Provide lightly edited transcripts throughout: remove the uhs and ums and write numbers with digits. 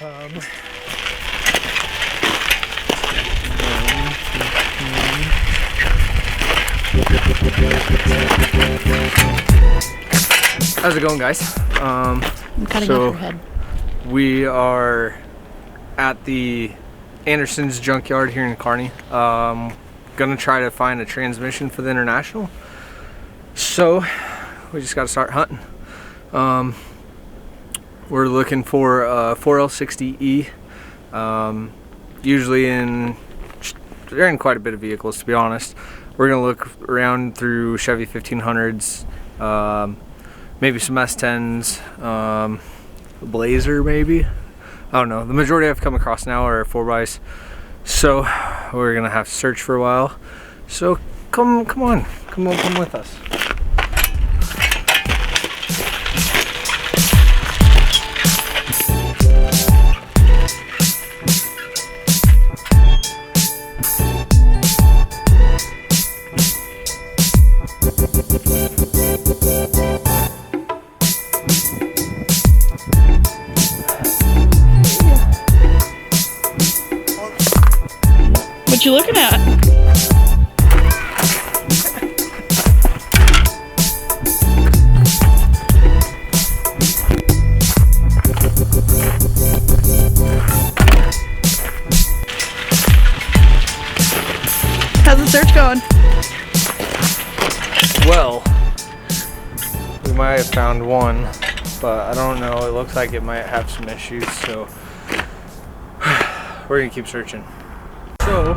How's it going, guys? I'm cutting so off your head. We are at the Anderson's junkyard here in Kearney. Gonna try to find a transmission for the International. So we just gotta start hunting. We're looking for a 4L60E. Usually they're in quite a bit of vehicles, to be honest. We're gonna look around through Chevy 1500s, maybe some S10s, Blazer maybe. I don't know. The majority I've come across now are 4xs, so we're gonna have to search for a while. So come with us. What you looking at? How's the search going? Well, we might have found one, but I don't know. It looks like it might have some issues, so we're gonna keep searching. So,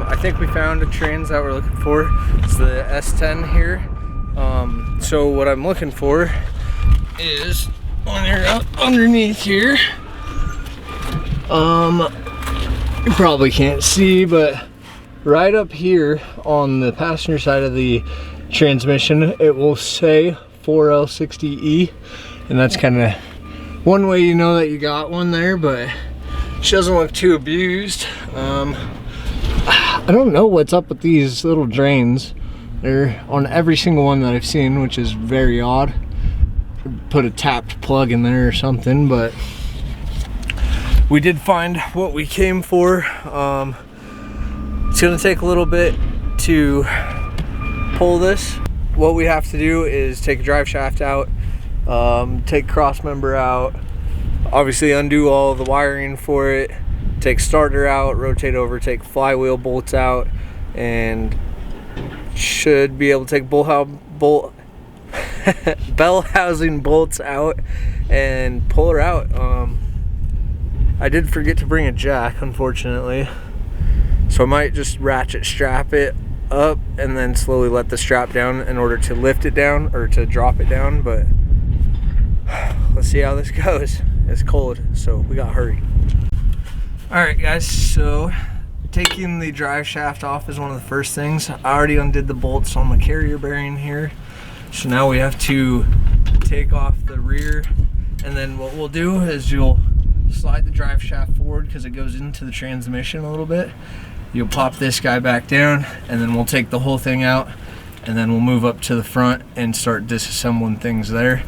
I think we found a trans that we're looking for. It's the S10 here. So what I'm looking for is when you're up underneath here. You probably can't see, but right up here on the passenger side of the transmission, it will say 4L60E, and that's kind of one way you know that you got one there, but she doesn't look too abused. I don't know what's up with these little drains. They're on every single one that I've seen, which is very odd. Put a tapped plug in there or something, but we did find what we came for. It's gonna take a little bit to pull this. What we have to do is take a drive shaft out, take cross member out, obviously undo all the wiring for it, take starter out, rotate over, take flywheel bolts out, and should be able to take bell housing bolts out and pull her out. I did forget to bring a jack, unfortunately, so I might just ratchet strap it up and then slowly let the strap down in order to lift it down or to drop it down, but let's see how this goes. It's cold, so we gotta hurry. Alright guys, so taking the drive shaft off is one of the first things. I already undid the bolts on the carrier bearing here, so now we have to take off the rear, and then what we'll do is you'll slide the drive shaft forward because it goes into the transmission a little bit. You'll pop this guy back down, and then we'll take the whole thing out, and then we'll move up to the front and start disassembling things there.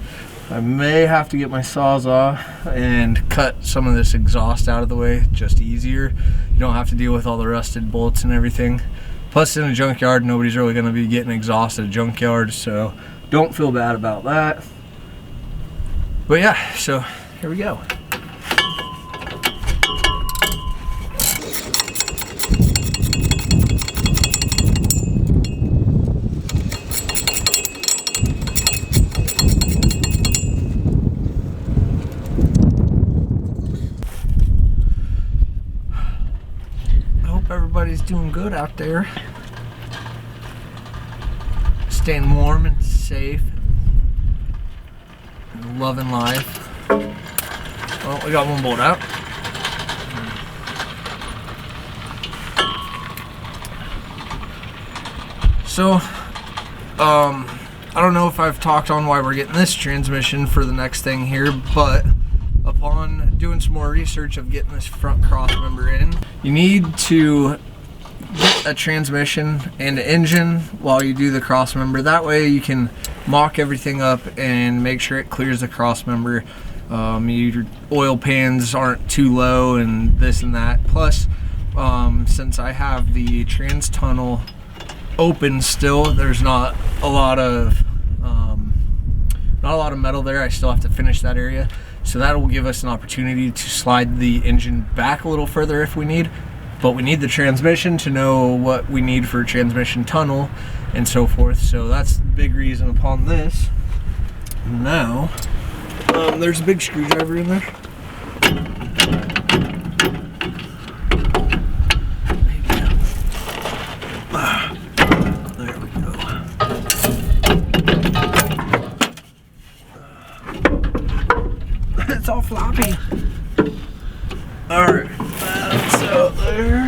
I may have to get my Sawzall and cut some of this exhaust out of the way, just easier. You don't have to deal with all the rusted bolts and everything. Plus, in a junkyard, nobody's really going to be getting exhaust at a junkyard, so don't feel bad about that. But yeah, so here we go. Everybody's doing good out there, staying warm and safe and loving life. Well, we got one bolt out. So I don't know if I've talked on why we're getting this transmission for the next thing here, but upon doing some more research of getting this front cross member in, you need to get a transmission and an engine while you do the cross member. That way you can mock everything up and make sure it clears the cross member Your oil pans aren't too low and this and that. Plus, since I have the trans tunnel open still, there's not a lot of metal there. I still have to finish that area, so that will give us an opportunity to slide the engine back a little further if we need. But we need the transmission to know what we need for transmission tunnel and so forth. So that's the big reason upon this. Now, there's a big screwdriver in there. There we go. It's all floppy. All right, that's out there.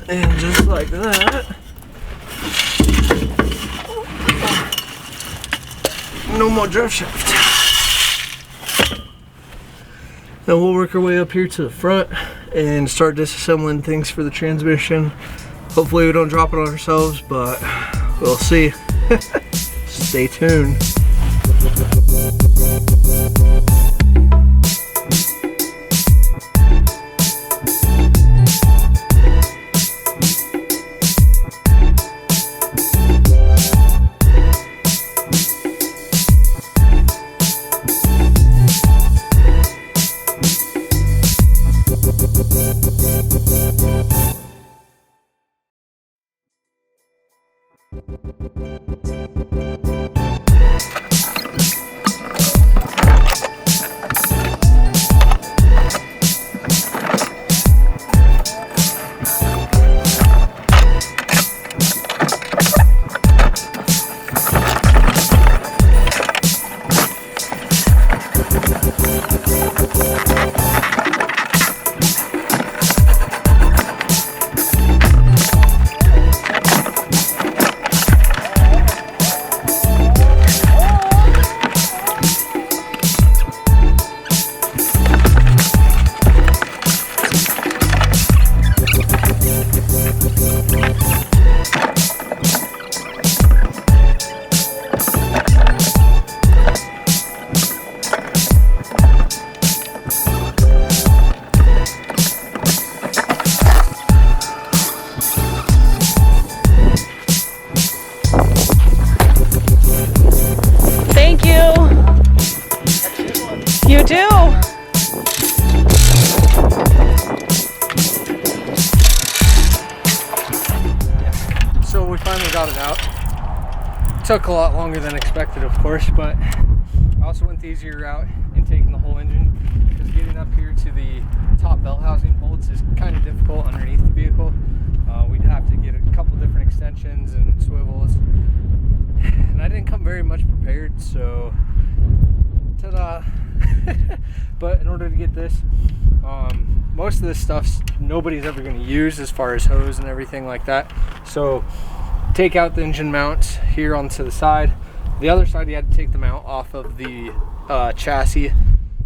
And just like that, no more drift shaft. Now we'll work our way up here to the front and start disassembling things for the transmission. Hopefully we don't drop it on ourselves, but we'll see. Stay tuned. You do. So we finally got it out. Took a lot longer than expected, of course, but I also went the easier route in taking the whole engine, because getting up here to the top belt housing bolts is kind of difficult underneath the vehicle. We'd have to get a couple different extensions and swivels, and I didn't come very much prepared, so ta-da. But in order to get this, most of this stuff nobody's ever going to use as far as hose and everything like that. So take out the engine mounts here onto the side. The other side, you had to take the mount off of the chassis,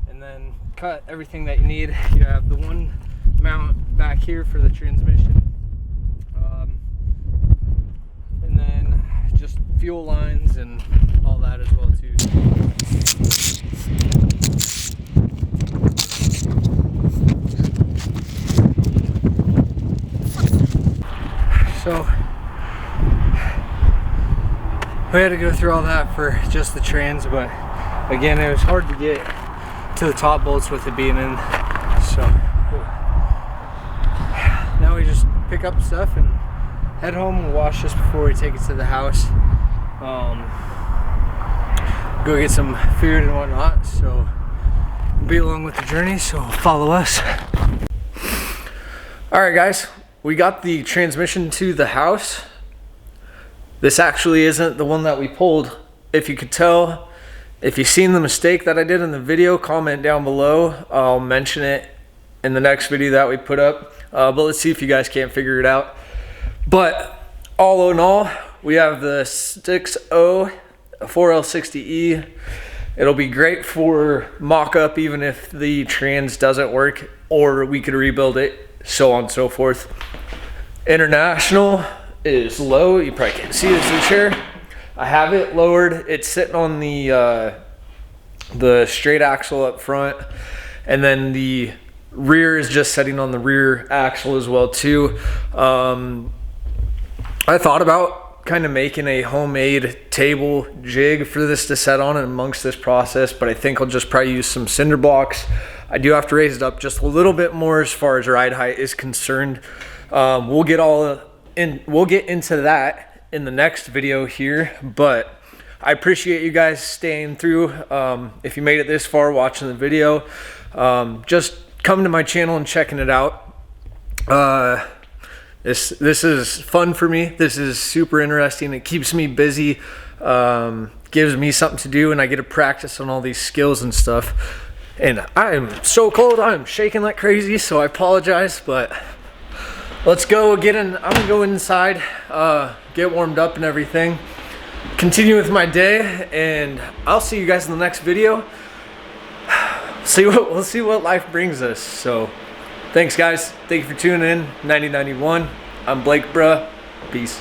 and then cut everything that you need. You have the one mount back here for the transmission, and then just fuel lines and all that as well too. So we had to go through all that for just the trans, but again, it was hard to get to the top bolts with it being in. So now we just pick up stuff and head home. We'll wash this before we take it to the house. Go get some food and whatnot. So be along with the journey, so follow us. All right, guys, we got the transmission to the house. This actually isn't the one that we pulled. If you could tell, if you've seen the mistake that I did in the video, comment down below. I'll mention it in the next video that we put up. But let's see if you guys can't figure it out. But all in all, we have the 6.0 4L60E. It'll be great for mock-up even if the trans doesn't work, or we could rebuild it, so on and so forth. International is low. You probably can't see this in the chair. I have it lowered. It's sitting on the straight axle up front, and then the rear is just sitting on the rear axle as well too. I thought about kind of making a homemade table jig for this to set on amongst this process, but I think I'll just probably use some cinder blocks. I do have to raise it up just a little bit more as far as ride height is concerned. We'll get into that in the next video here, but I appreciate you guys staying through. If you made it this far watching the video, just come to my channel and checking it out. This is fun for me. This is super interesting. It keeps me busy, gives me something to do, and I get to practice on all these skills and stuff. And I'm so cold, I'm shaking like crazy, so I apologize, but let's go get in. I'm gonna go inside, get warmed up and everything, continue with my day, and I'll see you guys in the next video. We'll see what life brings us. So thanks guys, thank you for tuning in. 90.91, I'm Imblakebruh, peace.